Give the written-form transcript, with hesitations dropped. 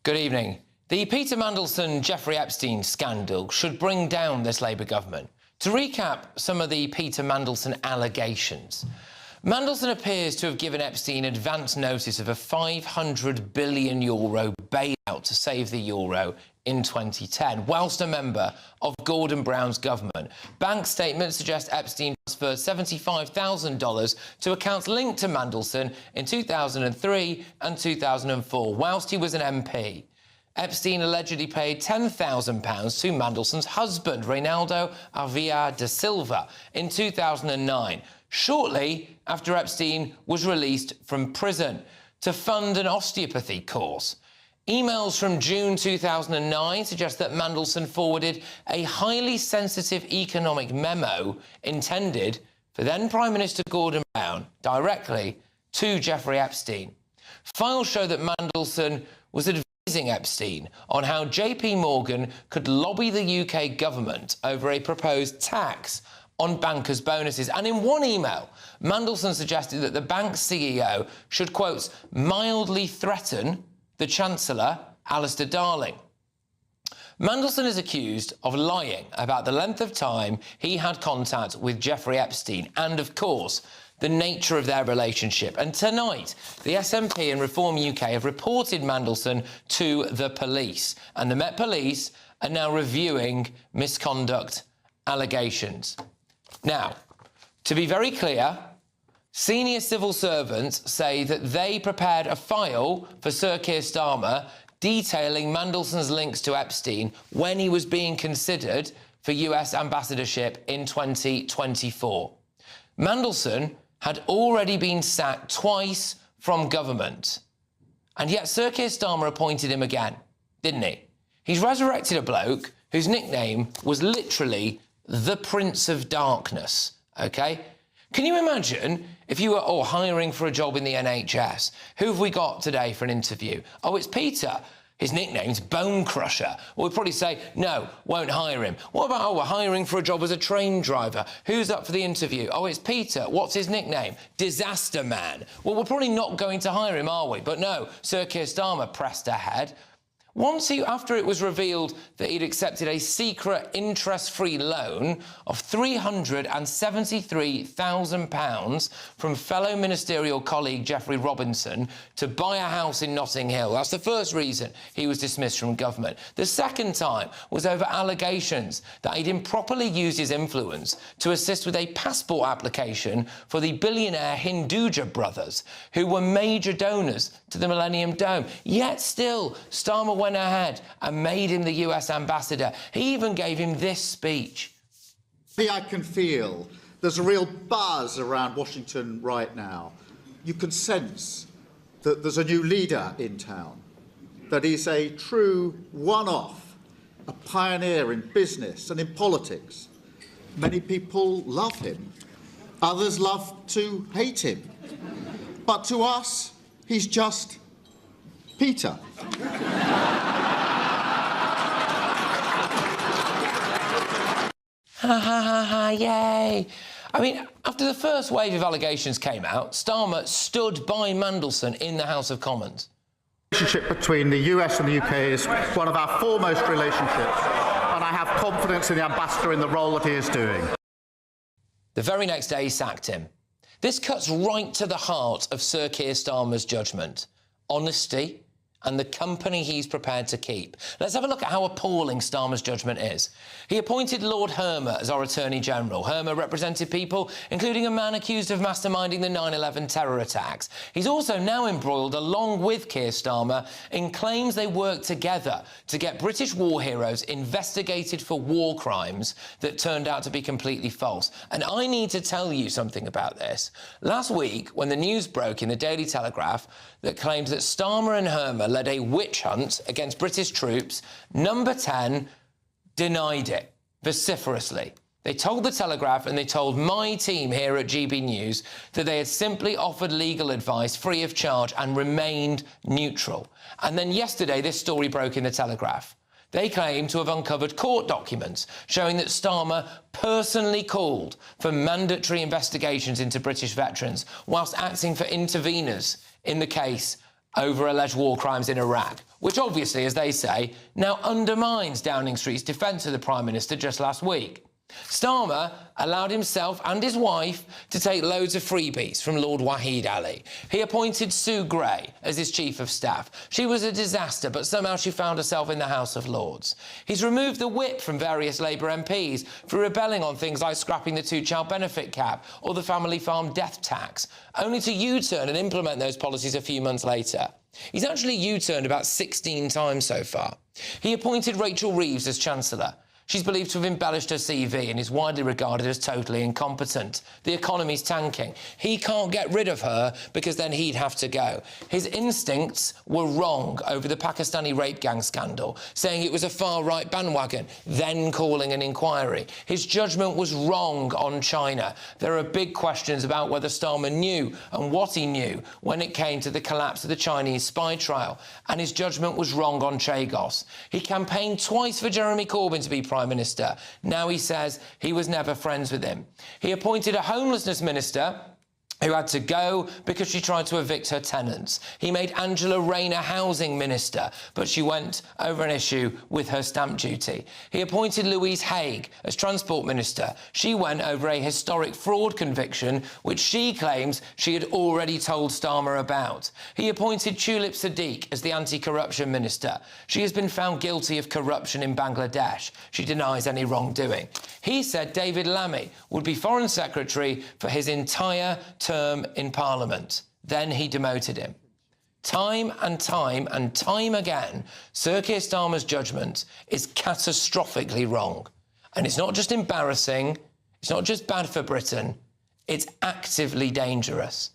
Good evening. The Peter Mandelson, Jeffrey Epstein scandal should bring down this Labour government. To recap some of the Peter Mandelson allegations, Mandelson appears to have given Epstein advance notice of a €500 billion bailout to save the euro in 2010, whilst a member of Gordon Brown's government. Bank statements suggest Epstein transferred $75,000 to accounts linked to Mandelson in 2003 and 2004, whilst he was an MP. Epstein allegedly paid £10,000 to Mandelson's husband, Reinaldo Arvia da Silva, in 2009, shortly after Epstein was released from prison, to fund an osteopathy course. Emails from June 2009 suggest that Mandelson forwarded a highly sensitive economic memo intended for then Prime Minister Gordon Brown directly to Jeffrey Epstein. Files show that Mandelson was advising Epstein on how JP Morgan could lobby the UK government over a proposed tax on bankers' bonuses. And in one email, Mandelson suggested that the bank's CEO should, quote, mildly threaten the Chancellor, Alistair Darling. Mandelson is accused of lying about the length of time he had contact with Jeffrey Epstein and, of course, the nature of their relationship. And tonight, the SNP and Reform UK have reported Mandelson to the police, and the Met Police are now reviewing misconduct allegations. Now, to be very clear, senior civil servants say that they prepared a file for Sir Keir Starmer detailing Mandelson's links to Epstein when he was being considered for US ambassadorship in 2024. Mandelson had already been sacked twice from government, and yet Sir Keir Starmer appointed him again, didn't he? He's resurrected a bloke whose nickname was literally the Prince of Darkness, OK? Can you imagine if you were hiring for a job in the NHS? Who have we got today for an interview? Oh, it's Peter. His nickname's Bone Crusher. Well, we'd probably say, no, won't hire him. What about, we're hiring for a job as a train driver. Who's up for the interview? Oh, it's Peter. What's his nickname? Disaster Man. Well, we're probably not going to hire him, are we? But no, Sir Keir Starmer pressed ahead. After it was revealed that he'd accepted a secret interest-free loan of £373,000 from fellow ministerial colleague Jeffrey Robinson to buy a house in Notting Hill. That's the first reason he was dismissed from government. The second time was over allegations that he'd improperly used his influence to assist with a passport application for the billionaire Hinduja brothers, who were major donors to the Millennium Dome. Yet still, Starmer went ahead and made him the US ambassador. He even gave him this speech. I can feel there's a real buzz around Washington right now. You can sense that there's a new leader in town, that he's a true one-off, a pioneer in business and in politics. Many people love him. Others love to hate him. But to us, he's just Peter. Ha ha ha ha, yay. I mean, after the first wave of allegations came out, Starmer stood by Mandelson in the House of Commons. The relationship between the US and the UK is one of our foremost relationships, and I have confidence in the ambassador in the role that he is doing. The very next day, he sacked him. This cuts right to the heart of Sir Keir Starmer's judgment. Honesty and the company he's prepared to keep. Let's have a look at how appalling Starmer's judgment is. He appointed Lord Hermer as our Attorney General. Hermer represented people, including a man accused of masterminding the 9/11 terror attacks. He's also now embroiled, along with Keir Starmer, in claims they worked together to get British war heroes investigated for war crimes that turned out to be completely false. And I need to tell you something about this. Last week, when the news broke in the Daily Telegraph that claimed that Starmer and Hermer led a witch hunt against British troops, Number 10 denied it vociferously. They told the Telegraph and they told my team here at GB News that they had simply offered legal advice free of charge and remained neutral. And then yesterday, this story broke in the Telegraph. They claim to have uncovered court documents showing that Starmer personally called for mandatory investigations into British veterans whilst acting for interveners in the case over alleged war crimes in Iraq, which obviously, as they say, now undermines Downing Street's defence of the Prime Minister just last week. Starmer allowed himself and his wife to take loads of freebies from Lord Wahid Ali. He appointed Sue Gray as his Chief of Staff. She was a disaster, but somehow she found herself in the House of Lords. He's removed the whip from various Labour MPs for rebelling on things like scrapping the two-child benefit cap or the family farm death tax, only to U-turn and implement those policies a few months later. He's actually U-turned about 16 times so far. He appointed Rachel Reeves as Chancellor. She's believed to have embellished her CV and is widely regarded as totally incompetent. The economy's tanking. He can't get rid of her because then he'd have to go. His instincts were wrong over the Pakistani rape gang scandal, saying it was a far-right bandwagon, then calling an inquiry. His judgment was wrong on China. There are big questions about whether Starmer knew and what he knew when it came to the collapse of the Chinese spy trial. And his judgment was wrong on Chagos. He campaigned twice for Jeremy Corbyn to be Prime Minister. Now he says he was never friends with him. He appointed a homelessness minister who had to go because she tried to evict her tenants. He made Angela Rayner housing minister, but she went over an issue with her stamp duty. He appointed Louise Haigh as transport minister. She went over a historic fraud conviction, which she claims she had already told Starmer about. He appointed Tulip Siddiq as the anti-corruption minister. She has been found guilty of corruption in Bangladesh. She denies any wrongdoing. He said David Lammy would be foreign secretary for his entire term in Parliament. Then he demoted him. Time and time and time again, Sir Keir Starmer's judgment is catastrophically wrong. And it's not just embarrassing, it's not just bad for Britain, it's actively dangerous.